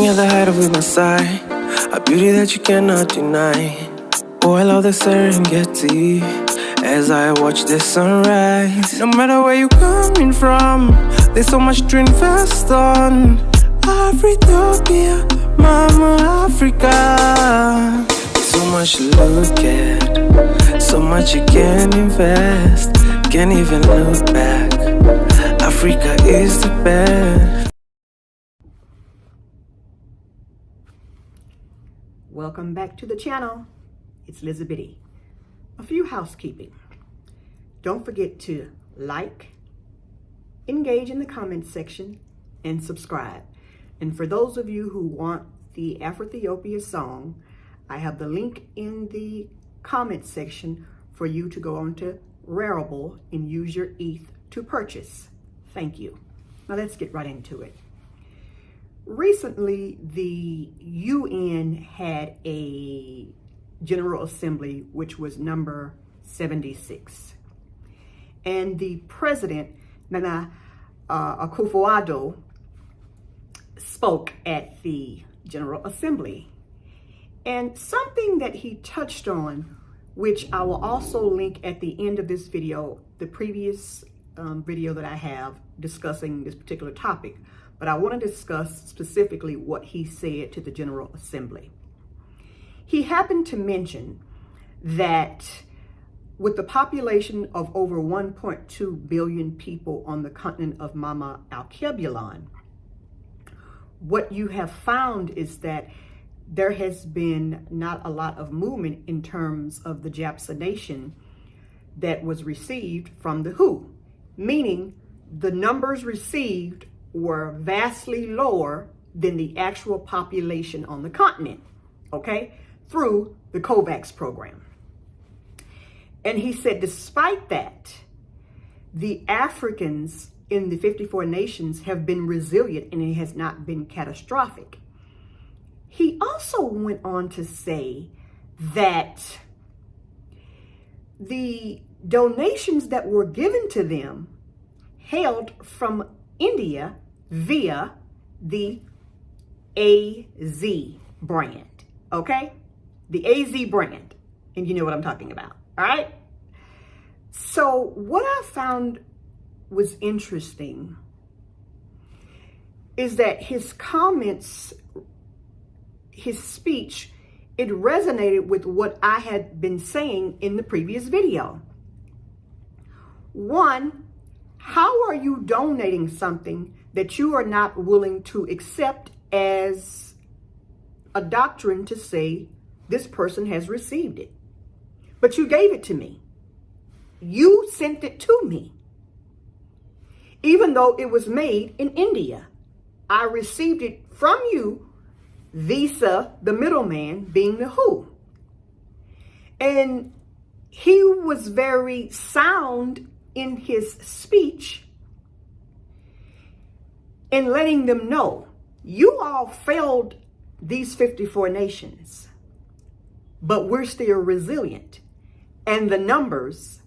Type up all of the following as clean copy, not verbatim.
at the height of my side, a beauty that you cannot deny. Oh, I love the Serengeti as I watch the sunrise. No matter where you're coming from, there's so much to invest on. Africa, Mama Africa. There's so much to look at, so much you can invest. Can't even look back. Africa is the best. Welcome back to the channel. It's Lizzabitty. A few housekeeping. Don't forget to like, engage in the comment section, and subscribe. And for those of you who want the Afro-Ethiopia song, I have the link in the comment section for you to go on to Rarible and use your ETH to purchase. Thank you. Now let's get right into it. Recently, the UN had a General Assembly, which was number 76. And the president, Nana Akufo-Addo, spoke at the General Assembly. And something that he touched on, which I will also link at the end of this video, the previous video that I have discussing this particular topic, but I want to discuss specifically what he said to the General Assembly. He happened to mention that with the population of over 1.2 billion people on the continent of Mama Alkebulan, what you have found is that there has been not a lot of movement in terms of the japsination that was received from the WHO, meaning the numbers received were vastly lower than the actual population on the continent, okay, through the COVAX program. And he said, despite that, the Africans in the 54 nations have been resilient and it has not been catastrophic. He also went on to say that the donations that were given to them hailed from India via the AZ brand, okay? The AZ brand, and you know what I'm talking about, all right? So what I found was interesting is that his comments, his speech, it resonated with what I had been saying in the previous video. One, how are you donating something that you are not willing to accept as a doctrine to say this person has received it? But you gave it to me. You sent it to me. Even though it was made in India, I received it from you via the middleman being the WHO. And he was very sound in his speech in letting them know, you all failed these 54 nations, but we're still resilient. And the numbers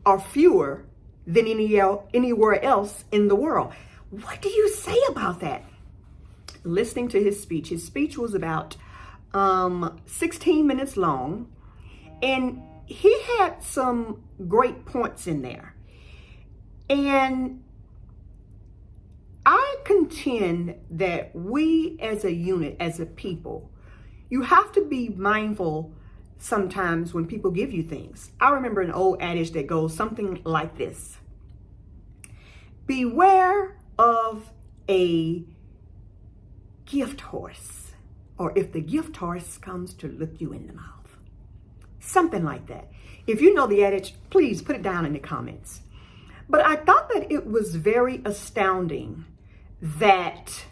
are fewer than anywhere else in the world. What do you say about that? Listening to his speech was about 16 minutes long, and he had some great points in there. And I contend that we as a unit, as a people, you have to be mindful sometimes when people give you things. I remember an old adage that goes something like this: beware of a gift horse, or if the gift horse comes to look you in the mouth. Something like that. If you know the adage, please put it down in the comments. But I thought that it was very astounding that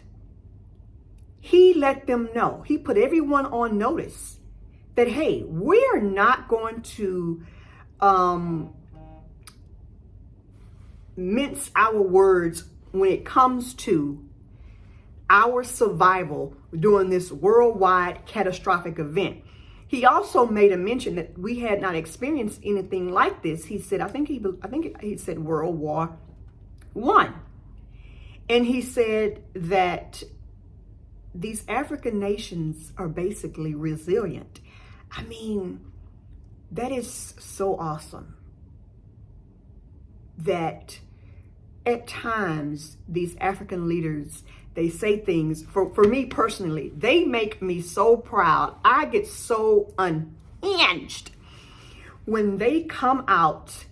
he let them know, he put everyone on notice that, hey, we're not going to mince our words when it comes to our survival during this worldwide catastrophic event. He also made a mention that we had not experienced anything like this. He said, I think he said World War I. And he said that these African nations are basically resilient. I mean, that is so awesome that at times these African leaders, they say things, for me personally, they make me so proud. I get so unhinged when they come out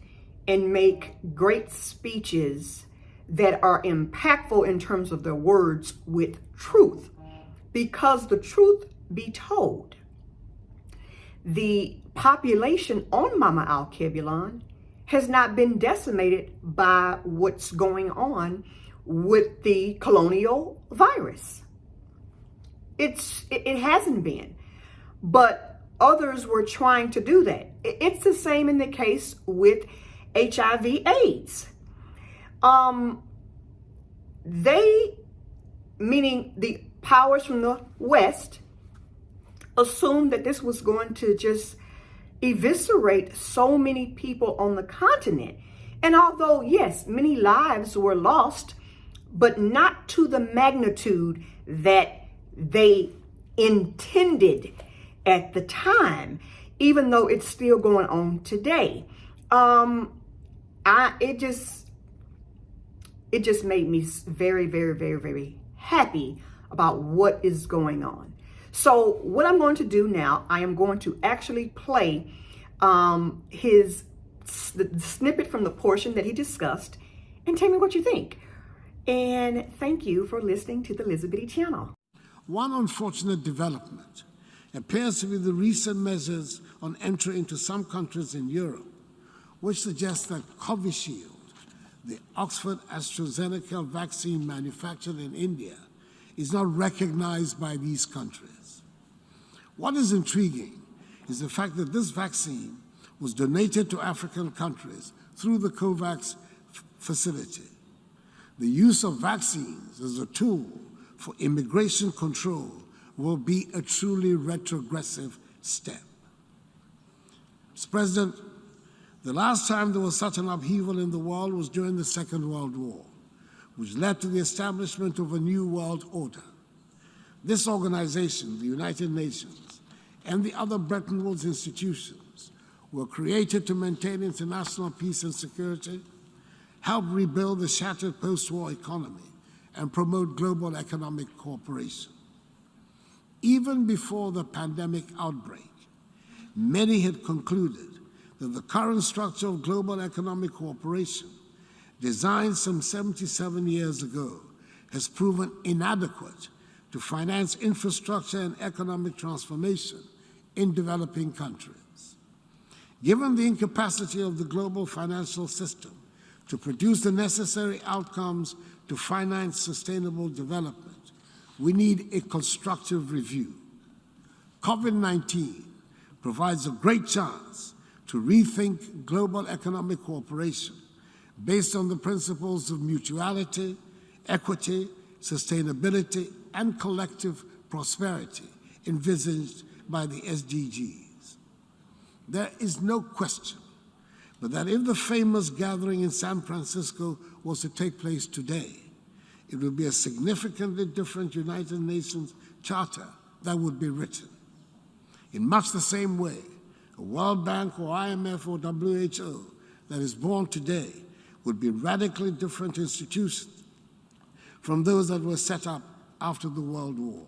and make great speeches that are impactful in terms of their words with truth. Because the truth be told, the population on Mama Alkebulan has not been decimated by what's going on with the colonial virus. It hasn't been, but others were trying to do that. It's the same in the case with HIV/AIDS. They, meaning the powers from the West, assumed that this was going to just eviscerate so many people on the continent. And although, yes, many lives were lost, but not to the magnitude that they intended at the time, even though it's still going on today. It just made me very, very, very, very happy about what is going on. So what I'm going to do now, I am going to actually play the snippet from the portion that he discussed, and tell me what you think. And thank you for listening to the Lizzabitty channel. One unfortunate development appears to be the recent measures on entry into some countries in Europe, which suggests that Covishield, the Oxford AstraZeneca vaccine manufactured in India, is not recognized by these countries. What is intriguing is the fact that this vaccine was donated to African countries through the COVAX facility. The use of vaccines as a tool for immigration control will be a truly retrogressive step. Mr. President, the last time there was such an upheaval in the world was during the Second World War, which led to the establishment of a new world order. This organization, the United Nations, and the other Bretton Woods institutions were created to maintain international peace and security, help rebuild the shattered post-war economy, and promote global economic cooperation. Even before the pandemic outbreak, many had concluded that the current structure of global economic cooperation, designed some 77 years ago, has proven inadequate to finance infrastructure and economic transformation in developing countries. Given the incapacity of the global financial system to produce the necessary outcomes to finance sustainable development, we need a constructive review. COVID-19 provides a great chance to rethink global economic cooperation based on the principles of mutuality, equity, sustainability, and collective prosperity envisaged by the SDGs. There is no question but that if the famous gathering in San Francisco was to take place today, it would be a significantly different United Nations Charter that would be written. In much the same way, a World Bank or IMF or WHO that is born today would be radically different institutions from those that were set up after the World War,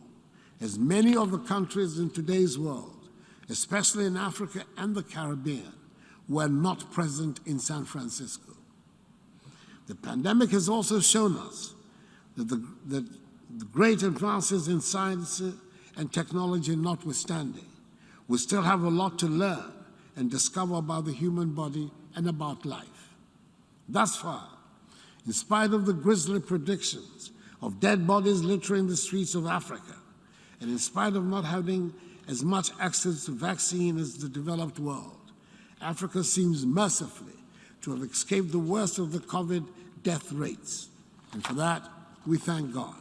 as many of the countries in today's world, especially in Africa and the Caribbean, were not present in San Francisco. The pandemic has also shown us that the great advances in science and technology notwithstanding, we still have a lot to learn and discover about the human body and about life. Thus far, in spite of the grisly predictions of dead bodies littering the streets of Africa, and in spite of not having as much access to vaccine as the developed world, Africa seems mercifully to have escaped the worst of the COVID death rates. And for that, we thank God.